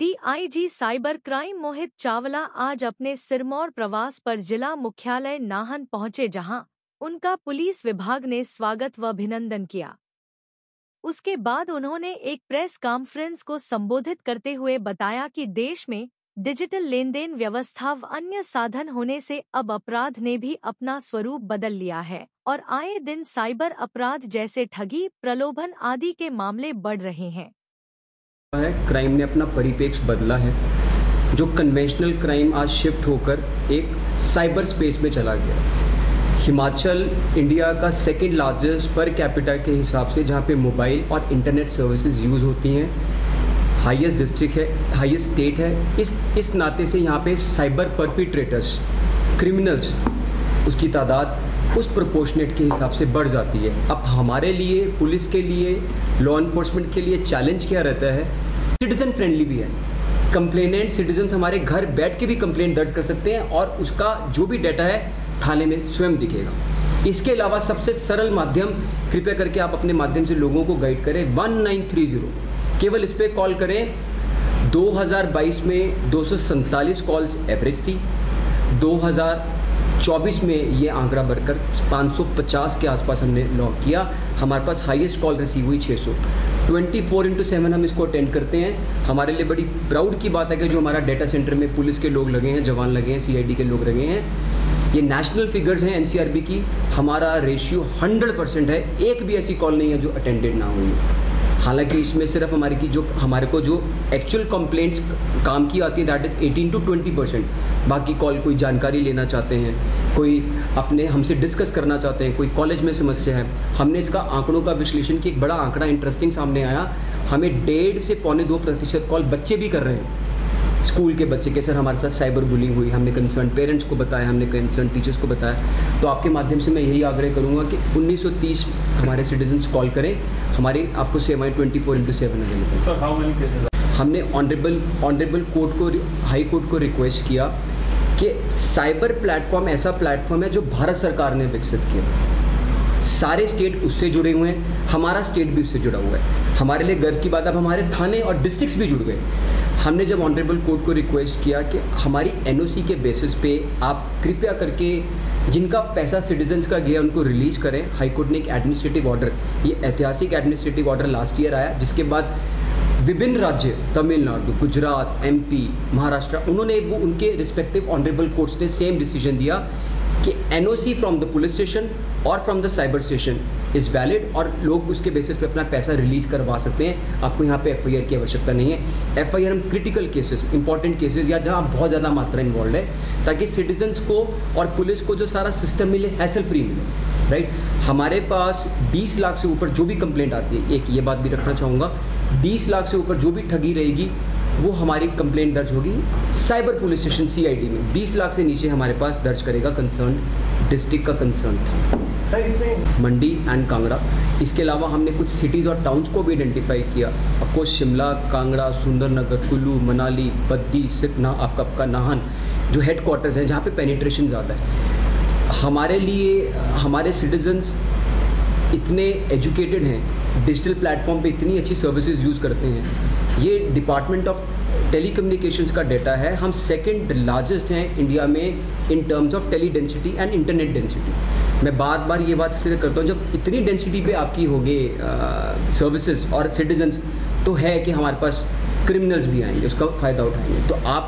DIG cyber crime Mohit Chawla आज अपने सिरमौर प्रवास पर जिला मुख्यालय नाहन पहुंचे, जहां उनका पुलिस विभाग ने स्वागत व अभिनंदन किया। उसके बाद उन्होंने एक प्रेस कॉन्फ्रेंस को संबोधित करते हुए बताया कि देश में डिजिटल लेनदेन व्यवस्था व अन्य साधन होने से अब अपराध ने भी अपना स्वरूप बदल लिया है और आए दिन साइबर अपराध जैसे ठगी, प्रलोभन आदि के मामले बढ़ रहे हैं। क्राइम ने अपना परिप्रेक्ष्य बदला है। जो कन्वेंशनल क्राइम आज शिफ्ट होकर एक साइबर स्पेस में चला गया। हिमाचल इंडिया का सेकंड लार्जेस्ट पर कैपिटा के हिसाब से, जहाँ पे मोबाइल और इंटरनेट सर्विसेज यूज़ होती हैं, हाईएस्ट डिस्ट्रिक्ट है, हाईएस्ट स्टेट है। इस नाते से यहाँ पे साइबर परपिट्रेटर्स, क्रिमिनल्स, उसकी तादाद उस प्रोपोर्शनेट के हिसाब से बढ़ जाती है। अब हमारे लिए, पुलिस के लिए, लॉ इन्फोर्समेंट के लिए चैलेंज क्या रहता है? सिटीजन फ्रेंडली भी है। कंप्लेनेंट सिटीजन्स हमारे घर बैठ के भी कंप्लेंट दर्ज कर सकते हैं और उसका जो भी डाटा है थाने में स्वयं दिखेगा। इसके अलावा सबसे सरल माध्यम, कृपया करके आप अपने माध्यम से लोगों को गाइड करें, 1930 केवल इस पर कॉल करें। 2022 में 247 कॉल्स एवरेज थी। 2024 में ये आंकड़ा बढ़कर 550 के आसपास हमने लॉक किया। हमारे पास हाईएस्ट कॉल रिसीव हुई 600। 24/7 हम इसको अटेंड करते हैं। हमारे लिए बड़ी प्राउड की बात है कि जो हमारा डेटा सेंटर में पुलिस के लोग लगे हैं, जवान लगे हैं, सीआईडी के लोग लगे हैं, ये नेशनल फिगर्स हैं एनसीआरबी की। हमारा रेशियो 100% है। एक भी ऐसी कॉल नहीं है जो अटेंडेड ना हुई। हालांकि इसमें सिर्फ हमारे को जो एक्चुअल कंप्लेंट्स काम की आती है, दैट इज़ 18 to 20%। बाकी कॉल कोई जानकारी लेना चाहते हैं, कोई अपने हमसे डिस्कस करना चाहते हैं, कोई कॉलेज में समस्या है। हमने इसका आंकड़ों का विश्लेषण किया, एक बड़ा आंकड़ा इंटरेस्टिंग सामने आया। हमें 1.5 से 1.25% कॉल बच्चे भी कर रहे हैं, स्कूल के बच्चे के, सर हमारे साथ साइबर बुलिंग हुई। हमने कंसर्न पेरेंट्स को बताया, हमने कंसर्न टीचर्स को बताया। तो आपके माध्यम से मैं यही आग्रह करूंगा कि 1930 हमारे सिटीजन्स कॉल करें। हमारी आपको सेवाएं 24/7 अवेलेबल। हमने ऑनरेबल कोर्ट को, हाई कोर्ट को रिक्वेस्ट किया कि साइबर प्लेटफॉर्म ऐसा प्लेटफॉर्म है जो भारत सरकार ने विकसित किया। सारे स्टेट उससे जुड़े हुए हैं, हमारा स्टेट भी उससे जुड़ा हुआ है। हमारे लिए गर्व की बात, अब हमारे थाने और डिस्ट्रिक्ट्स भी जुड़ गए। हमने जब ऑनरेबल कोर्ट को रिक्वेस्ट किया कि हमारी एनओसी के बेसिस पे आप कृपया करके जिनका पैसा सिटीजन्स का गया उनको रिलीज़ करें। हाई कोर्ट ने एक एडमिनिस्ट्रेटिव ऑर्डर, ये ऐतिहासिक एडमिनिस्ट्रेटिव ऑर्डर लास्ट ईयर आया, जिसके बाद विभिन्न राज्य, तमिलनाडु, गुजरात, एमपी, महाराष्ट्र, उन्होंने वो उनके रिस्पेक्टिव ऑनरेबल कोर्ट्स ने सेम डिसीजन दिया कि NOC from the police station और from the cyber station is valid और लोग उसके बेसिस पे अपना पैसा रिलीज़ करवा सकते हैं। आपको यहाँ पे एफआईआर की आवश्यकता नहीं है। एफआईआर हम क्रिटिकल केसेस, इंपॉर्टेंट केसेस या जहाँ बहुत ज़्यादा मात्रा इन्वॉल्व है, ताकि सिटीजन्स को और पुलिस को जो सारा सिस्टम मिले, हैसल फ्री मिले, राइट। हमारे पास 20 लाख से ऊपर जो भी कंप्लेंट आती है, एक ये बात भी रखना चाहूँगा, 20 लाख से ऊपर जो भी ठगी रहेगी वो हमारी कंप्लेंट दर्ज होगी साइबर पुलिस स्टेशन सीआईडी में। 20 लाख से नीचे हमारे पास दर्ज करेगा कंसर्न डिस्ट्रिक्ट का कंसर्न था सर। इसमें मंडी एंड कांगड़ा, इसके अलावा हमने कुछ सिटीज़ और टाउन्स को भी आइडेंटिफाई किया। ऑफकोर्स शिमला, कांगड़ा, सुंदरनगर, कुल्लू, मनाली, बद्दी, सिरना, आपका नाहन जो हेड क्वार्टर्स हैं, जहाँ पे पेनिट्रेशन ज़्यादा है। हमारे लिए हमारे सिटीजन्स इतने एजुकेटेड हैं, डिजिटल प्लेटफॉर्म पे इतनी अच्छी सर्विसेज यूज़ करते हैं। ये डिपार्टमेंट ऑफ टेलीकम्युनिकेशंस का डाटा है। हम सेकंड लार्जेस्ट हैं इंडिया में in terms of tele density and internet density. मैं बार ये बात इसलिए करता हूँ, जब इतनी डेंसिटी पे आपकी होगी सर्विसेज और सिटीजन्स, तो है कि हमारे पास क्रिमिनल्स भी आएंगे, उसका फ़ायदा उठाएंगे। तो आप